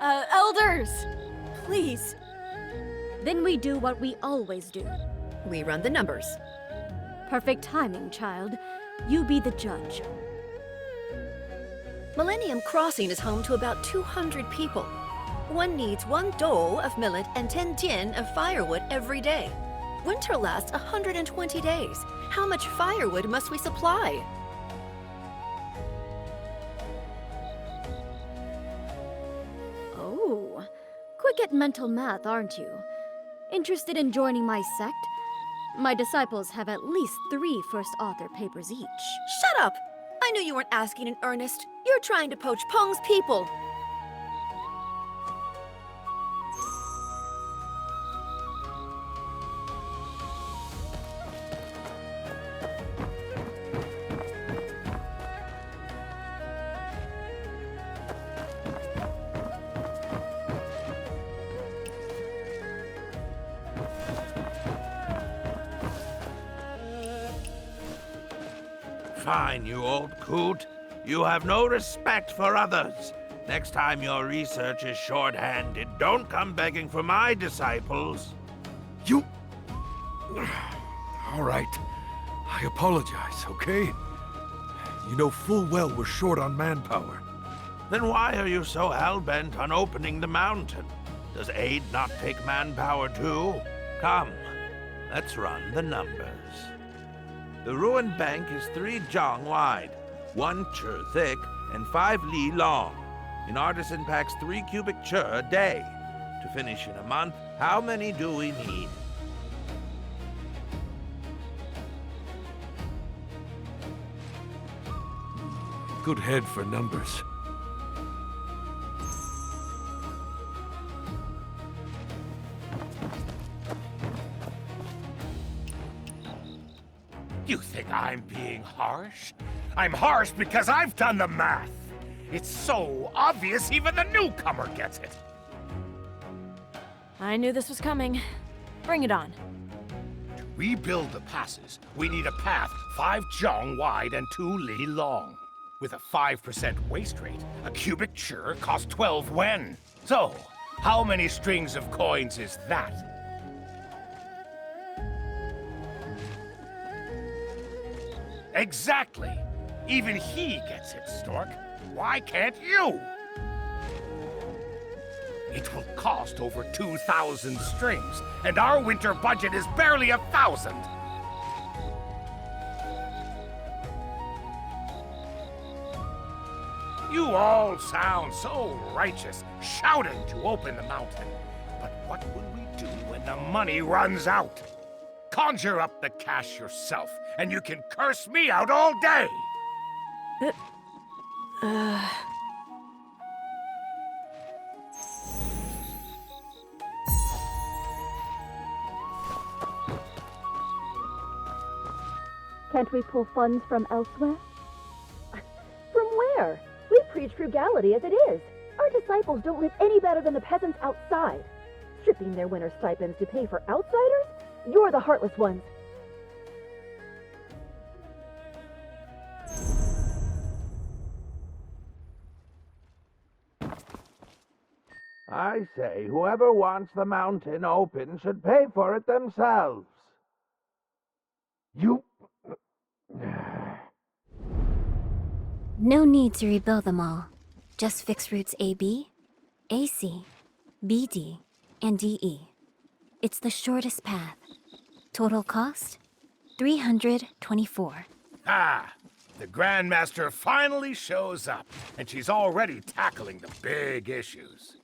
Elders! Please. Then we do what we always do. We run the numbers. Perfect timing, child. You be the judge. Millennium Crossing is home to about 200 people. One needs 1 dole of millet and 10 tin of firewood every day. Winter lasts 120 days. How much firewood must we supply? Oh, quick at mental math, aren't you? Interested in joining my sect? My disciples have at least 3 first author papers each. Shut up! I knew you weren't asking in earnest. You're trying to poach Peng's people. Fine, you old coot. You have no respect for others. Next time your research is short-handed, don't come begging for my disciples. You... All right. I apologize, okay? You know full well we're short on manpower. Then why are you so hell-bent on opening the mountain? Does aid not take manpower too? Come, let's run the numbers. The ruined bank is 3 zhang wide, 1 chur thick, and 5 li long. An artisan packs 3 cubic chur a day. To finish in a month, how many do we need? Good head for numbers. You think I'm being harsh? I'm harsh because I've done the math. It's so obvious even the newcomer gets it. I knew this was coming. Bring it on. To rebuild the passes, we need a path 5 zhang wide and 2 li long. With a 5% waste rate, a cubic chur costs 12 wen. So, how many strings of coins is that? Exactly. Even he gets it, Stork. Why can't you? It will cost over 2,000 strings, and our winter budget is barely 1,000. You all sound so righteous, shouting to open the mountain. But what will we do when the money runs out? Conjure up the cash yourself, and you can curse me out all day! Can't we pull funds from elsewhere? From where? We preach frugality as it is. Our disciples don't live any better than the peasants outside. Stripping their winter stipends to pay for outsiders? You're the heartless ones. I say, whoever wants the mountain open should pay for it themselves. You... No need to rebuild them all. Just fix routes AB, AC, BD, and DE. It's the shortest path. Total cost? 324. Ah! The Grandmaster finally shows up, and she's already tackling the big issues.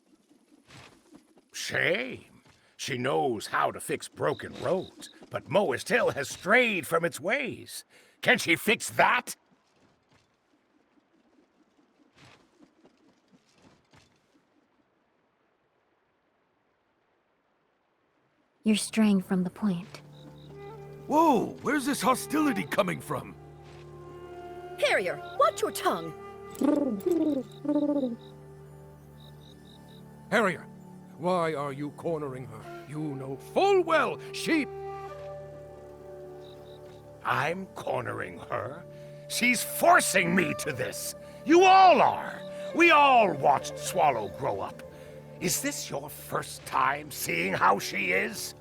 Shame. She knows how to fix broken roads, but Moist Hill has strayed from its ways. Can she fix that? You're straying from the point. Whoa, where's this hostility coming from? Harrier, watch your tongue. Harrier, why are you cornering her? You know full well she... I'm cornering her. She's forcing me to this. You all are. We all watched Swallow grow up. Is this your first time seeing how she is?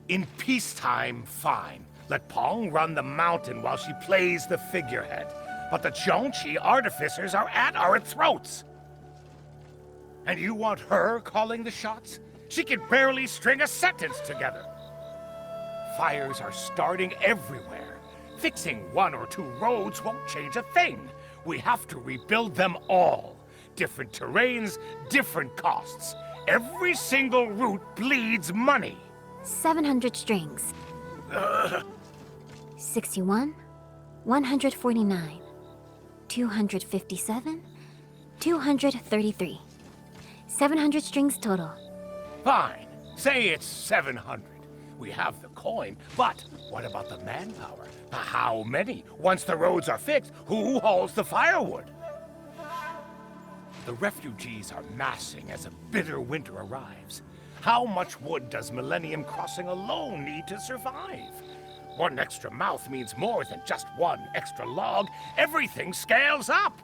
In peacetime, fine. Let Pong run the mountain while she plays the figurehead. But the Zhongqi artificers are at our throats. And you want her calling the shots? She can barely string a sentence together. Fires are starting everywhere. Fixing one or two roads won't change a thing. We have to rebuild them all. Different terrains, different costs. Every single route bleeds money. 700 strings. 61, 149, 257, 233. 700 strings total. Fine. Say it's 700. We have the coin, but what about the manpower? How many? Once the roads are fixed, who hauls the firewood? The refugees are massing as a bitter winter arrives. How much wood does Millennium Crossing alone need to survive? One extra mouth means more than just one extra log. Everything scales up!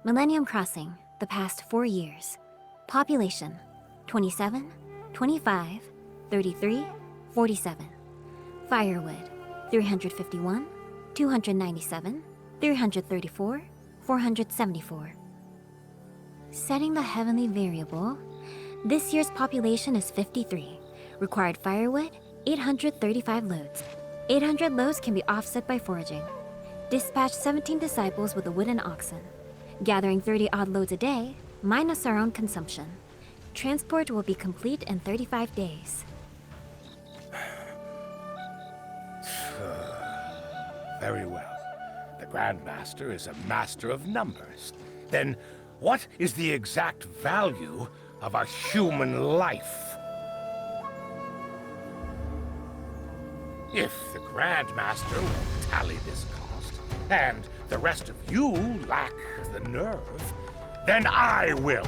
Millennium Crossing, the past 4 years. Population 27, 25, 33, 47. Firewood 351, 297, 334, 474. Setting the heavenly variable, this year's population is 53. Required firewood 835 loads. 800 loads can be offset by foraging. Dispatch 17 disciples with a wooden oxen. Gathering 30 odd loads a day, minus our own consumption. Transport will be complete in 35 days. Very well. The Grandmaster is a master of numbers. Then, what is the exact value of a human life? If the Grandmaster will tally this cost, and the rest of you lack the nerve, then I will.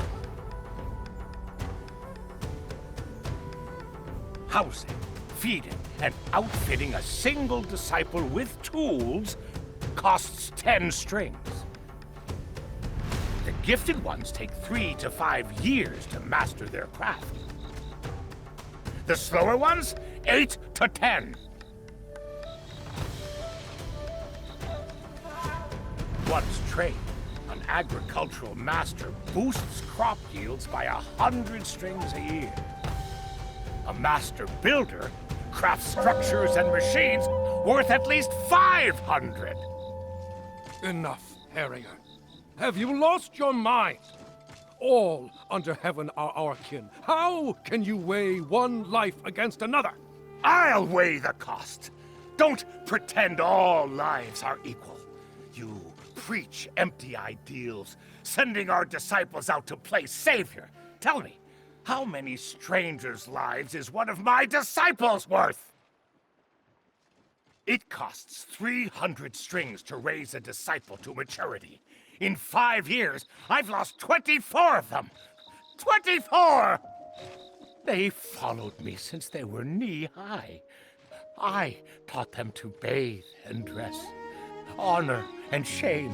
Housing, feeding, and outfitting a single disciple with tools costs 10 strings. The gifted ones take 3 to 5 years to master their craft. The slower ones, 8 to 10. Once trained, an agricultural master boosts crop yields by 100 strings a year. A master builder crafts structures and machines worth at least 500. Enough, Harrier. Have you lost your mind? All under heaven are our kin. How can you weigh one life against another? I'll weigh the cost. Don't pretend all lives are equal. You preach empty ideals, sending our disciples out to play savior. Tell me, how many strangers' lives is one of my disciples worth? It costs 300 strings to raise a disciple to maturity. In 5 years, I've lost 24 of them. 24! They followed me since they were knee-high. I taught them to bathe and dress, honor and shame,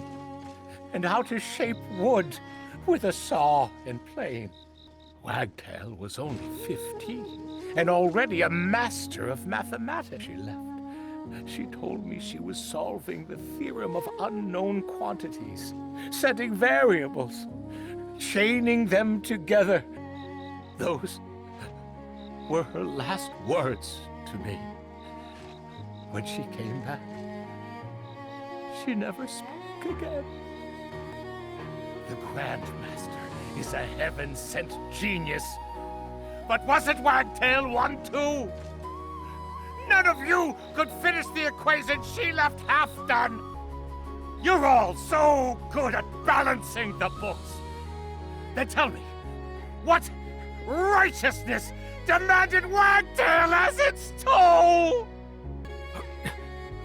and how to shape wood with a saw and plane. Wagtail was only 15, and already a master of mathematics. She left. She told me she was solving the theorem of unknown quantities, setting variables, chaining them together. Those were her last words to me. When she came back, she never spoke again. The Grandmaster is a heaven-sent genius. But wasn't Wagtail one too? None of you could finish the equation she left half done. You're all so good at balancing the books. Then tell me, what righteousness demanded Wagtail as its toll?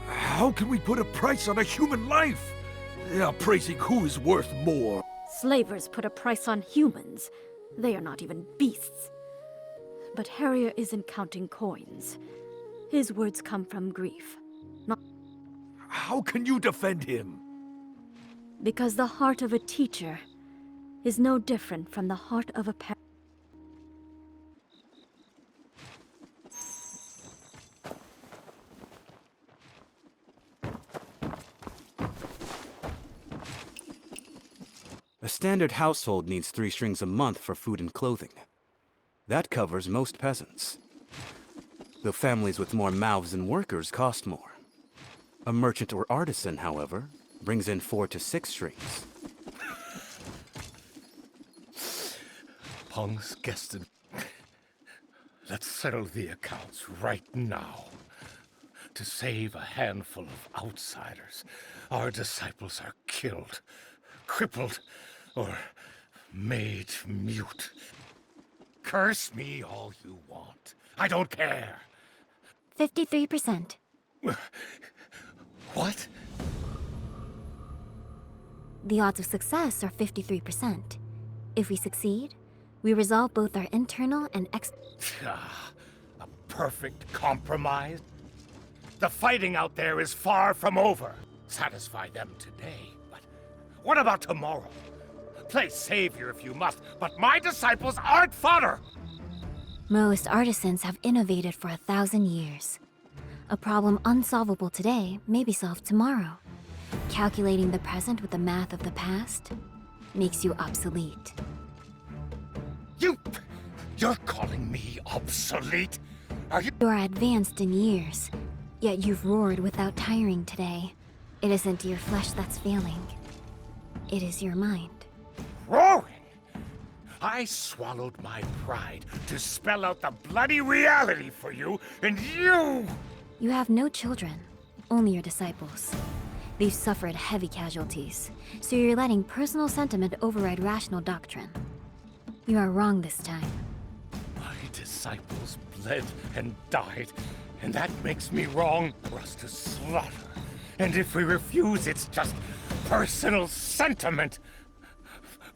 How can we put a price on a human life? Praising who is worth more. Slavers put a price on humans. They are not even beasts. But Harrier isn't counting coins. His words come from grief. Not How can you defend him? because the heart of a teacher is no different from the heart of a parent. A standard household needs 3 strings a month for food and clothing. That covers most peasants. Though families with more mouths than workers cost more. A merchant or artisan, however, brings in 4 to 6 strings. Peng's guested. Let's settle the accounts right now. To save a handful of outsiders, our disciples are killed, crippled, or made mute. Curse me all you want. I don't care. 53%. What? The odds of success are 53%. If we succeed, we resolve both our internal and Ah, a perfect compromise? The fighting out there is far from over. Satisfy them today, but what about tomorrow? Play savior if you must, but my disciples aren't fodder! Most artisans have innovated for 1,000 years. A problem unsolvable today may be solved tomorrow. Calculating the present with the math of the past makes you obsolete. You're calling me obsolete? Are you? You are advanced in years, yet you've roared without tiring today. It isn't your flesh that's failing. It is your mind. Roaring? I swallowed my pride to spell out the bloody reality for you, and you... You have no children, only your disciples. They've suffered heavy casualties, so you're letting personal sentiment override rational doctrine. You are wrong this time. My disciples bled and died, and that makes me wrong for us to slaughter. And if we refuse, it's just personal sentiment.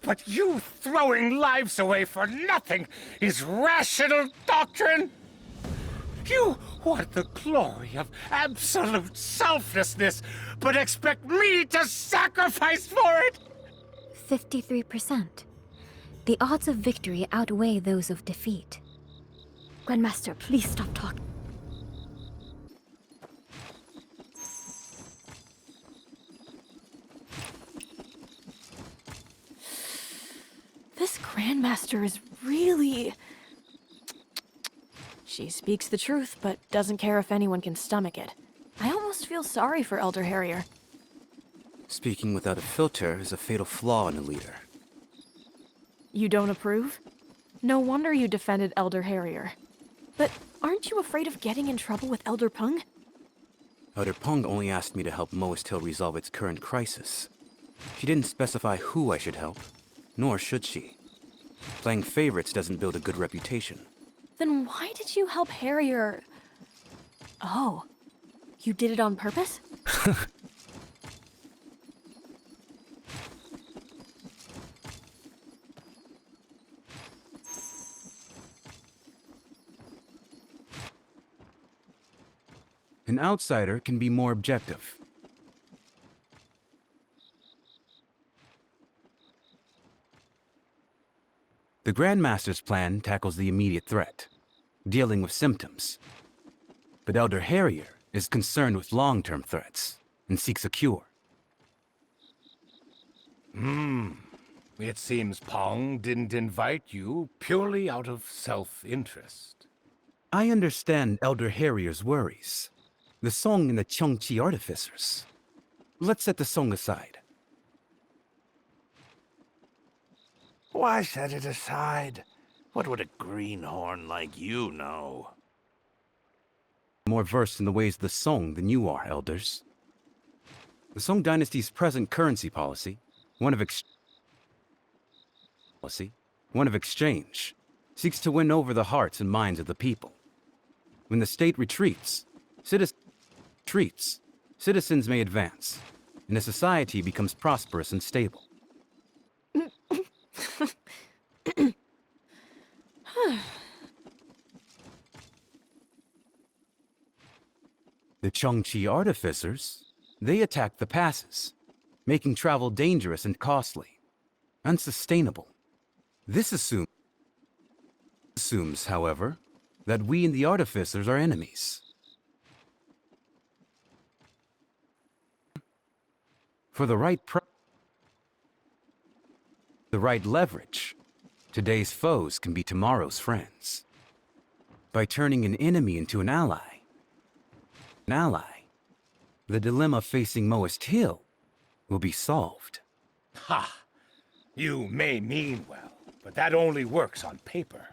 But you throwing lives away for nothing is rational doctrine? You want the glory of absolute selflessness, but expect me to sacrifice for it? 53%. The odds of victory outweigh those of defeat. Grandmaster, please stop talking. This Grandmaster is really... She speaks the truth, but doesn't care if anyone can stomach it. I almost feel sorry for Elder Harrier. Speaking without a filter is a fatal flaw in a leader. You don't approve? No wonder you defended Elder Harrier. But aren't you afraid of getting in trouble with Elder Peng? Elder Peng only asked me to help Moist Hill resolve its current crisis. She didn't specify who I should help, nor should she. Playing favorites doesn't build a good reputation. Then why did you help Harrier? Oh, you did it on purpose? An outsider can be more objective. The Grandmaster's plan tackles the immediate threat, dealing with symptoms. But Elder Harrier is concerned with long-term threats and seeks a cure. It seems Peng didn't invite you purely out of self-interest. I understand Elder Harrier's worries. The Song and the Chengqi artificers. Let's set the Song aside. Why set it aside? What would a greenhorn like you know? More versed in the ways of the Song than you are, elders. The Song dynasty's present currency policy, one of exchange, seeks to win over the hearts and minds of the people. When the state retreats, citizens may advance, and a society becomes prosperous and stable. The Chengqi artificers, they attack the passes, making travel dangerous and costly. unsustainable. This assumes, however, that we and the Artificers are enemies. For the right leverage, today's foes can be tomorrow's friends. By turning an enemy into an ally, the dilemma facing Moist Hill will be solved. Ha! You may mean well, but that only works on paper.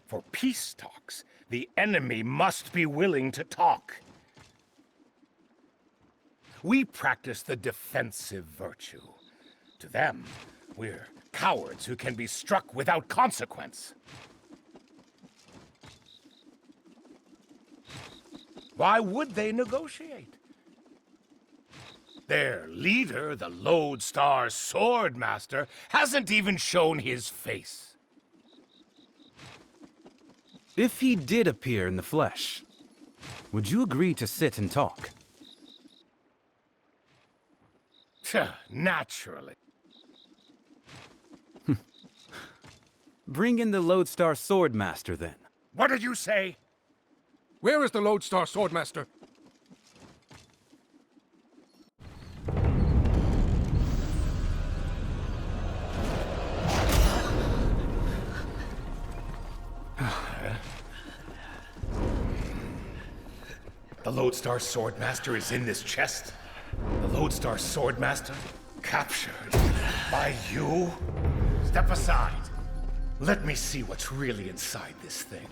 For peace talks, the enemy must be willing to talk. We practice the defensive virtue. To them, we're cowards who can be struck without consequence. Why would they negotiate? Their leader, the Lodestar Swordmaster, hasn't even shown his face. If he did appear in the flesh, would you agree to sit and talk? Naturally. Bring in the Lodestar Swordmaster, then. What did you say? Where is the Lodestar Swordmaster? The Lodestar Swordmaster is in this chest? The Lodestar Swordmaster? Captured by you? Step aside. Let me see what's really inside this thing.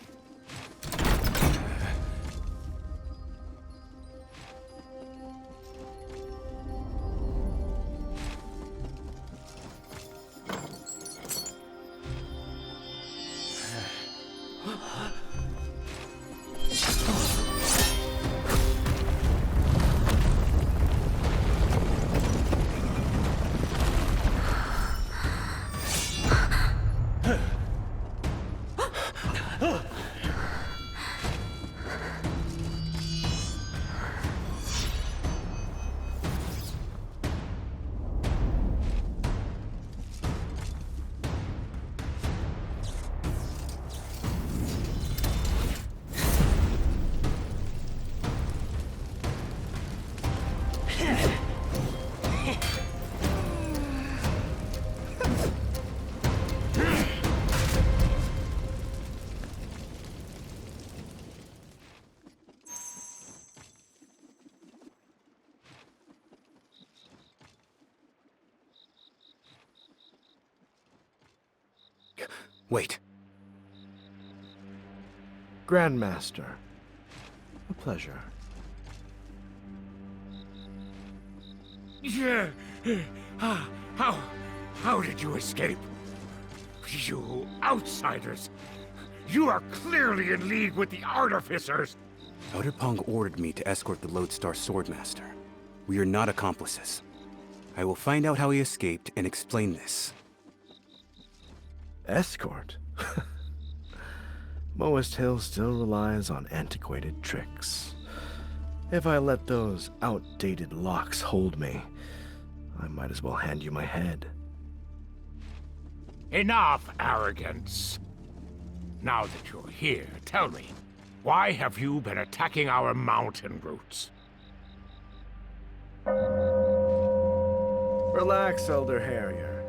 Wait. Grandmaster. A pleasure. How did you escape? You outsiders! You are clearly in league with the Artificers! Elder Pong ordered me to escort the Lodestar Swordmaster. We are not accomplices. I will find out how he escaped and explain this. Escort? Moist Hill still relies on antiquated tricks. If I let those outdated locks hold me, I might as well hand you my head. Enough arrogance. Now that you're here, tell me, why have you been attacking our mountain roots? Relax, Elder Harrier.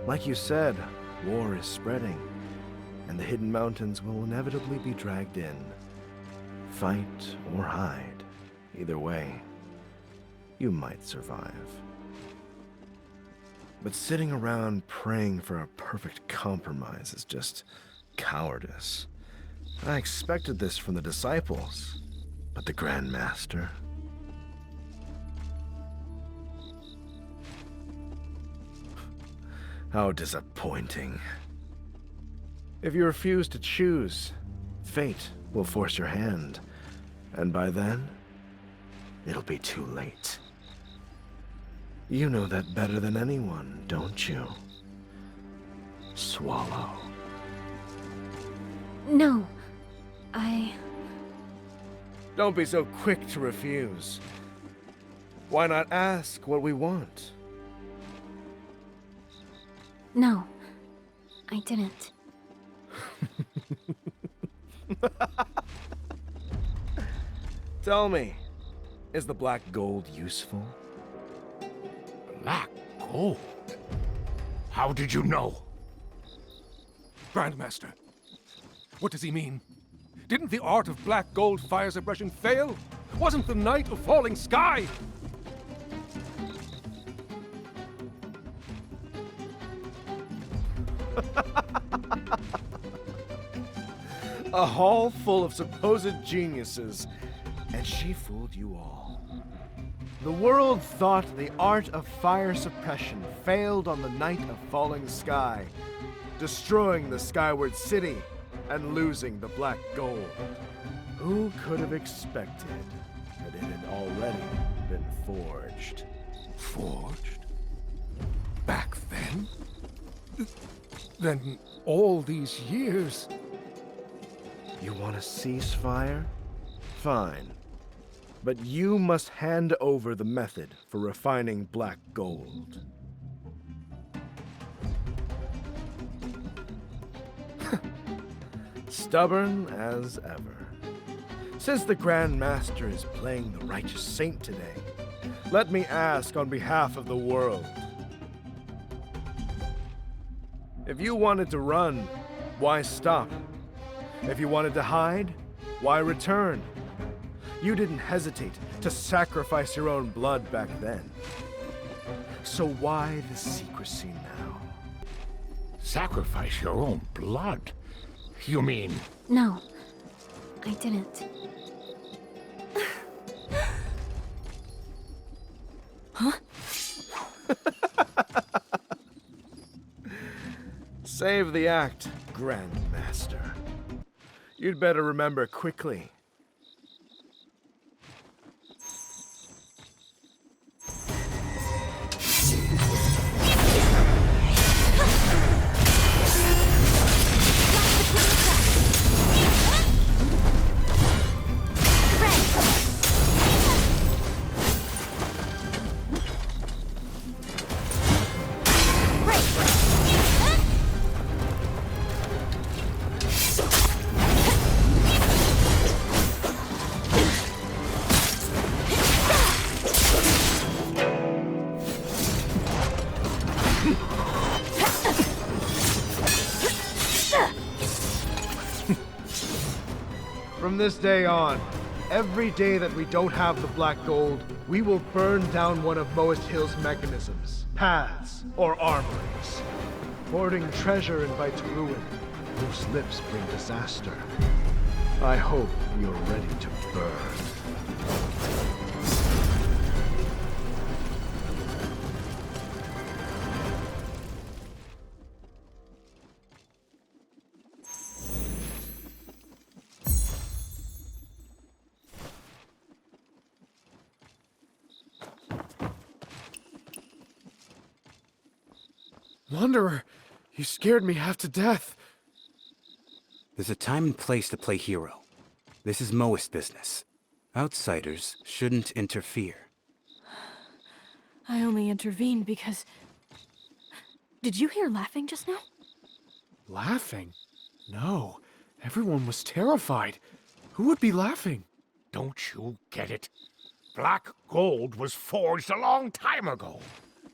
Like you said, war is spreading, and the Hidden Mountains will inevitably be dragged in. Fight or hide, either way, you might survive. But sitting around praying for a perfect compromise is just cowardice. I expected this from the disciples, but the Grand Master... How disappointing. If you refuse to choose, fate will force your hand. And by then, it'll be too late. You know that better than anyone, don't you? Swallow. No. Don't be so quick to refuse. Why not ask what we want? No, I didn't. Tell me, is the black gold useful? Black gold? How did you know? Grandmaster, what does he mean? Didn't the art of black gold fire suppression fail? Wasn't the night of falling sky? A hall full of supposed geniuses, and she fooled you all. The world thought the art of fire suppression failed on the night of falling sky, destroying the Skyward City and losing the black gold. Who could have expected that it had already been forged? Forged? Back then? Then all these years... You want a ceasefire? Fine. But you must hand over the method for refining black gold. Stubborn as ever. Since the Grand Master is playing the righteous saint today, let me ask on behalf of the world. If you wanted to run, why stop? If you wanted to hide, why return? You didn't hesitate to sacrifice your own blood back then. So why the secrecy now? Sacrifice your own blood? You mean... No, I didn't. Huh? Save the act, Grand Master. You'd better remember quickly. From this day on, every day that we don't have the black gold, we will burn down one of Moist Hill's mechanisms, paths, or armories. Hoarding treasure invites ruin. Loose lips bring disaster. I hope you're ready to burn. Wanderer, you scared me half to death. There's a time and place to play hero. This is Moist business. Outsiders shouldn't interfere. I only intervened because... Did you hear laughing just now? Laughing? No, everyone was terrified. Who would be laughing? Don't you get it? Black gold was forged a long time ago.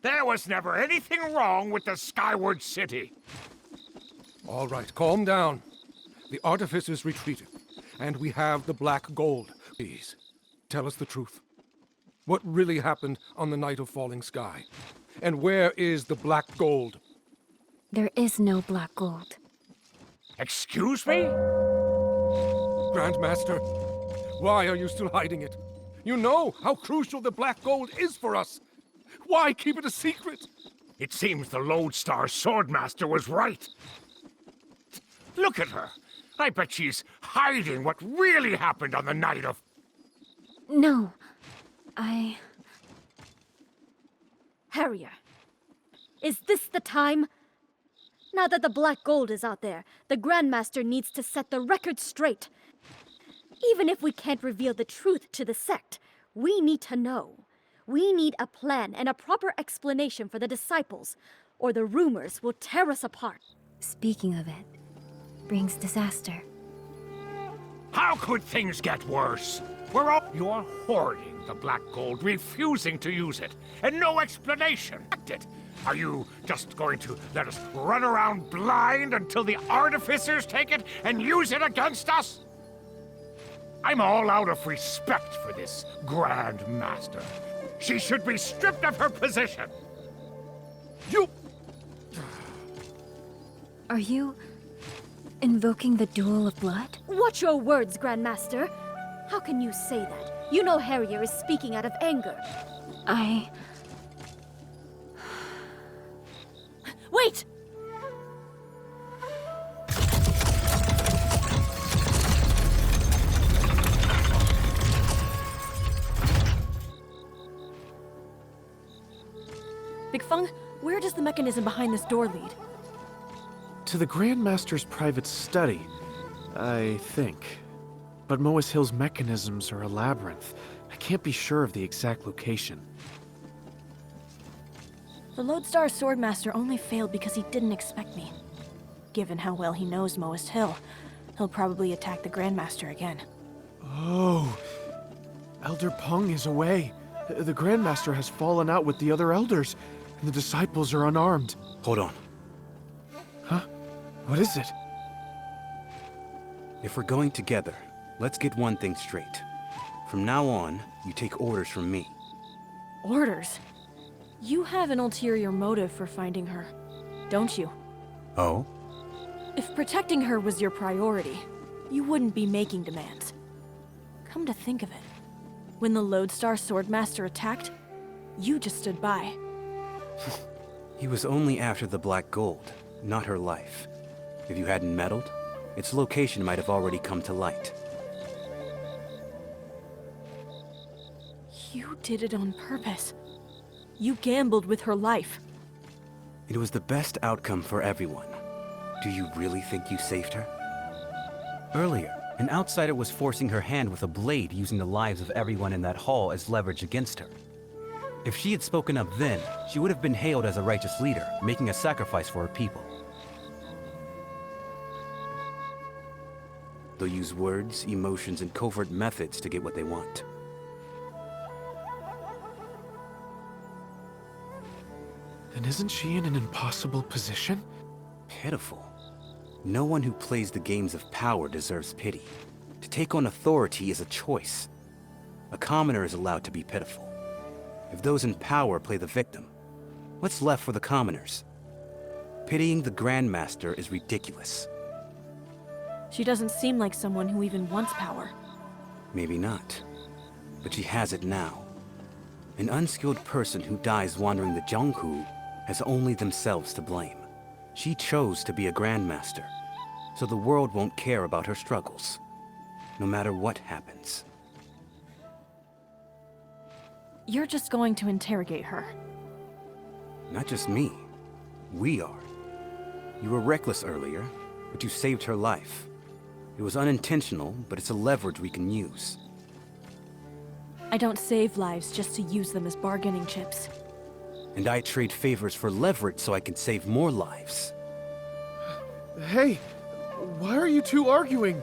There was never anything wrong with the Skyward City. All right, calm down. The artificers retreated, and we have the black gold. Please, tell us the truth. What really happened on the night of falling sky? And where is the black gold? There is no black gold. Excuse me? Grandmaster, why are you still hiding it? You know how crucial the black gold is for us. Why keep it a secret? It seems the Lodestar Swordmaster was right. Look at her. I bet she's hiding what really happened on the night of... No, Harrier, is this the time? Now that the black gold is out there, the Grandmaster needs to set the record straight. Even if we can't reveal the truth to the sect, we need to know. We need a plan and a proper explanation for the disciples. or the rumors will tear us apart. Speaking of it, brings disaster. How could things get worse? You're hoarding the black gold, refusing to use it, and no explanation. Are you just going to let us run around blind until the artificers take it and use it against us? I'm all out of respect for this Grand Master. She should be stripped of her position. Are you invoking the Duel of Blood? Watch your words, Grandmaster. How can you say that? You know Harrier is speaking out of anger. Wait! Big Feng, where does the mechanism behind this door lead? To the Grand Master's private study, I think. But Moas Hill's mechanisms are a labyrinth. I can't be sure of the exact location. The Lodestar Swordmaster only failed because he didn't expect me. Given how well he knows Moas Hill, he'll probably attack the Grandmaster again. Oh, Elder Peng is away. The Grandmaster has fallen out with the other elders, and the disciples are unarmed. Hold on. Huh? What is it? If we're going together, let's get one thing straight. From now on, you take orders from me. Orders? You have an ulterior motive for finding her, don't you? Oh? If protecting her was your priority, you wouldn't be making demands. Come to think of it, when the Lodestar Swordmaster attacked, you just stood by. He was only after the Black Gold, not her life. If you hadn't meddled, its location might have already come to light. You did it on purpose. You gambled with her life. It was the best outcome for everyone. Do you really think you saved her? Earlier, an outsider was forcing her hand with a blade, using the lives of everyone in that hall as leverage against her. If she had spoken up then, she would have been hailed as a righteous leader, making a sacrifice for her people. They'll use words, emotions, and covert methods to get what they want. Then isn't she in an impossible position? Pitiful. No one who plays the games of power deserves pity. To take on authority is a choice. A commoner is allowed to be pitiful. If those in power play the victim, what's left for the commoners? Pitying the Grandmaster is ridiculous. She doesn't seem like someone who even wants power. Maybe not. But she has it now. An unskilled person who dies wandering the Jianghu has only themselves to blame. She chose to be a Grandmaster, so the world won't care about her struggles, no matter what happens. You're just going to interrogate her. Not just me. We are. You were reckless earlier, but you saved her life. It was unintentional, but it's a leverage we can use. I don't save lives just to use them as bargaining chips. And I trade favors for leverage so I can save more lives. Hey, why are you two arguing?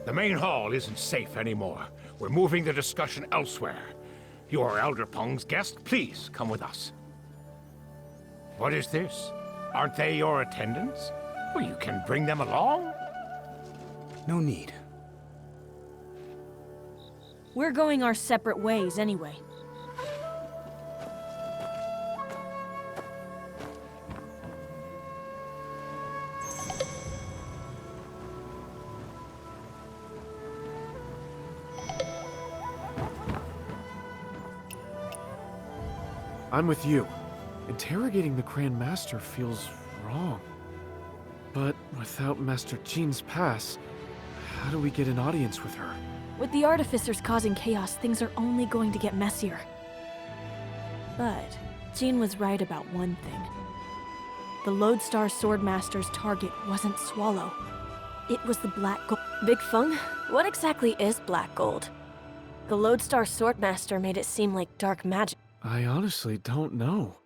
The main hall isn't safe anymore. We're moving the discussion elsewhere. You are Elder Peng's guest. Please come with us. What is this? Aren't they your attendants? Well, you can bring them along. No need. We're going our separate ways anyway. I'm with you. Interrogating the Grand Master feels wrong. But without Master Jean's pass, how do we get an audience with her? With the artificers causing chaos, things are only going to get messier. But Jean was right about one thing. The Lodestar Swordmaster's target wasn't Swallow. It was the Black Gold. Big Feng, what exactly is Black Gold? The Lodestar Swordmaster made it seem like dark magic. I honestly don't know.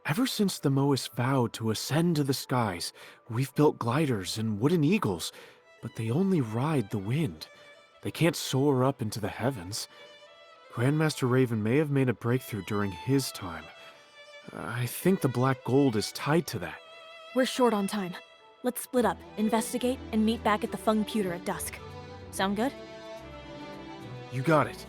Ever since the Moas vowed to ascend to the skies, we've built gliders and wooden eagles, but they only ride the wind. They can't soar up into the heavens. Grandmaster Raven may have made a breakthrough during his time. I think the black gold is tied to that. We're short on time. Let's split up, investigate, and meet back at the Fung Pewter at dusk. Sound good? You got it.